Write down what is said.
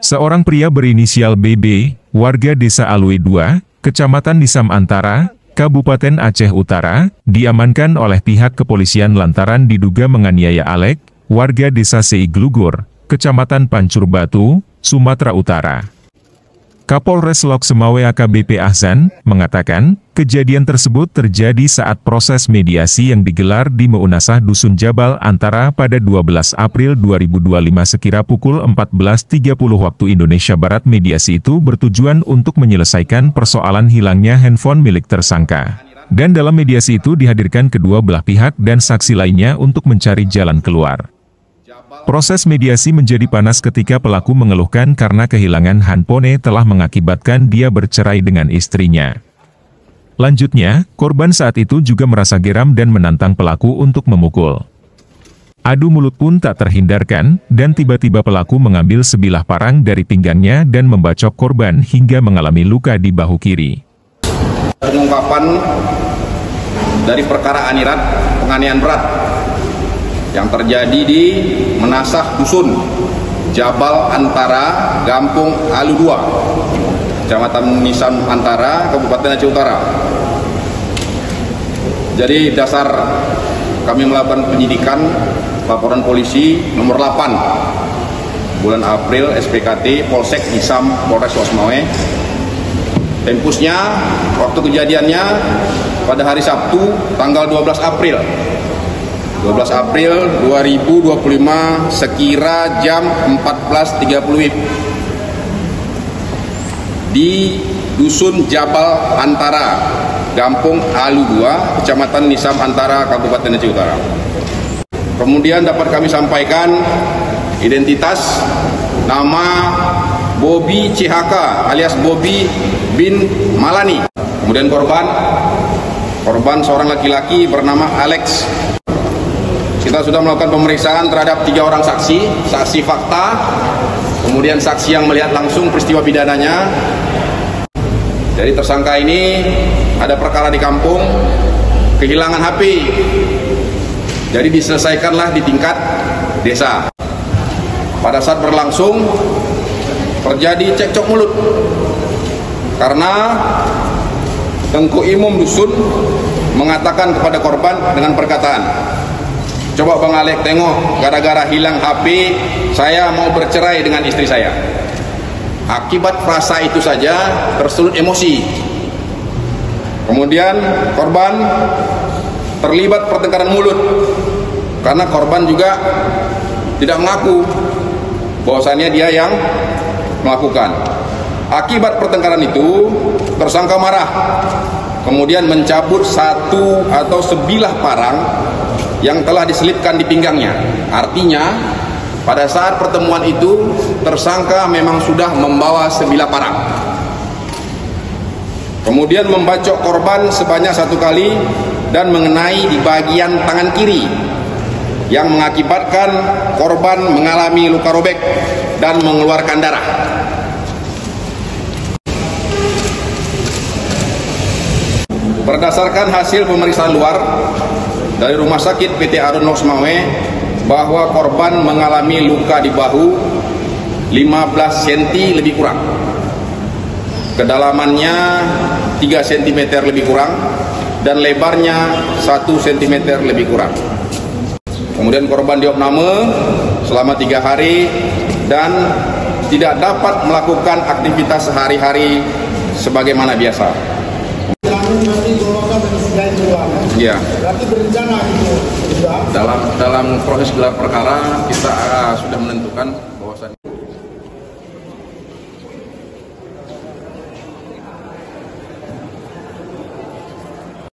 Seorang pria berinisial BB, warga Desa Alwe 2, Kecamatan Nisam Antara, Kabupaten Aceh Utara, diamankan oleh pihak kepolisian lantaran diduga menganiaya Alek, warga Desa Seiglugur, Kecamatan Pancur Batu, Sumatera Utara. Kapolres Lok Semawe AKBP Ahzan mengatakan, kejadian tersebut terjadi saat proses mediasi yang digelar di Meunasah Dusun Jabal Antara pada 12 April 2025 sekira pukul 14.30 waktu Indonesia Barat. Mediasi itu bertujuan untuk menyelesaikan persoalan hilangnya handphone milik tersangka. Dan dalam mediasi itu dihadirkan kedua belah pihak dan saksi lainnya untuk mencari jalan keluar. Proses mediasi menjadi panas ketika pelaku mengeluhkan karena kehilangan handphone telah mengakibatkan dia bercerai dengan istrinya. Lanjutnya, korban saat itu juga merasa geram dan menantang pelaku untuk memukul. Adu mulut pun tak terhindarkan, dan tiba-tiba pelaku mengambil sebilah parang dari pinggangnya dan membacok korban hingga mengalami luka di bahu kiri. Pengungkapan dari perkara penganiayaan berat yang terjadi di Menasah Dusun Jabal Antara, Gampung Alu 2, Kecamatan Nisam Antara, Kabupaten Aceh Utara. Jadi dasar kami melakukan penyidikan laporan polisi nomor 8 bulan April SPKT Polsek Nisam Polres Lok Semawe. Tempusnya waktu kejadiannya pada hari Sabtu tanggal 12 April 2025 sekira jam 14.30 WIB di Dusun Jabal Antara, Gampung Alu 2, Kecamatan Nisam Antara, Kabupaten Aceh Utara. Kemudian dapat kami sampaikan identitas nama Bobi CHK alias Bobi bin Malani. Kemudian korban seorang laki-laki bernama Alex. Kita sudah melakukan pemeriksaan terhadap 3 orang saksi fakta, kemudian saksi yang melihat langsung peristiwa pidananya. Jadi tersangka ini ada perkara di kampung, kehilangan HP. Jadi diselesaikanlah di tingkat desa. Pada saat berlangsung, terjadi cekcok mulut. Karena Tengku Imum Dusun mengatakan kepada korban dengan perkataan, "Coba Bang Alek tengok, gara-gara hilang HP, saya mau bercerai dengan istri saya." Akibat frasa itu saja tersulut emosi. Kemudian korban terlibat pertengkaran mulut karena korban juga tidak mengaku bahwasannya dia yang melakukan. Akibat pertengkaran itu tersangka marah, kemudian mencabut satu atau sebilah parang yang telah diselipkan di pinggangnya. Artinya pada saat pertemuan itu tersangka memang sudah membawa sebilah parang. Kemudian membacok korban sebanyak 1 kali dan mengenai di bagian tangan kiri yang mengakibatkan korban mengalami luka robek dan mengeluarkan darah. Berdasarkan hasil pemeriksaan luar dari Rumah Sakit PT Arun Lok Semawe bahwa korban mengalami luka di bahu 15 cm lebih kurang. Kedalamannya 3 cm lebih kurang dan lebarnya 1 cm lebih kurang. Kemudian korban diopname selama 3 hari dan tidak dapat melakukan aktivitas sehari-hari sebagaimana biasa. Ya. Berarti berencana itu. Dalam proses gelar perkara kita sudah menentukan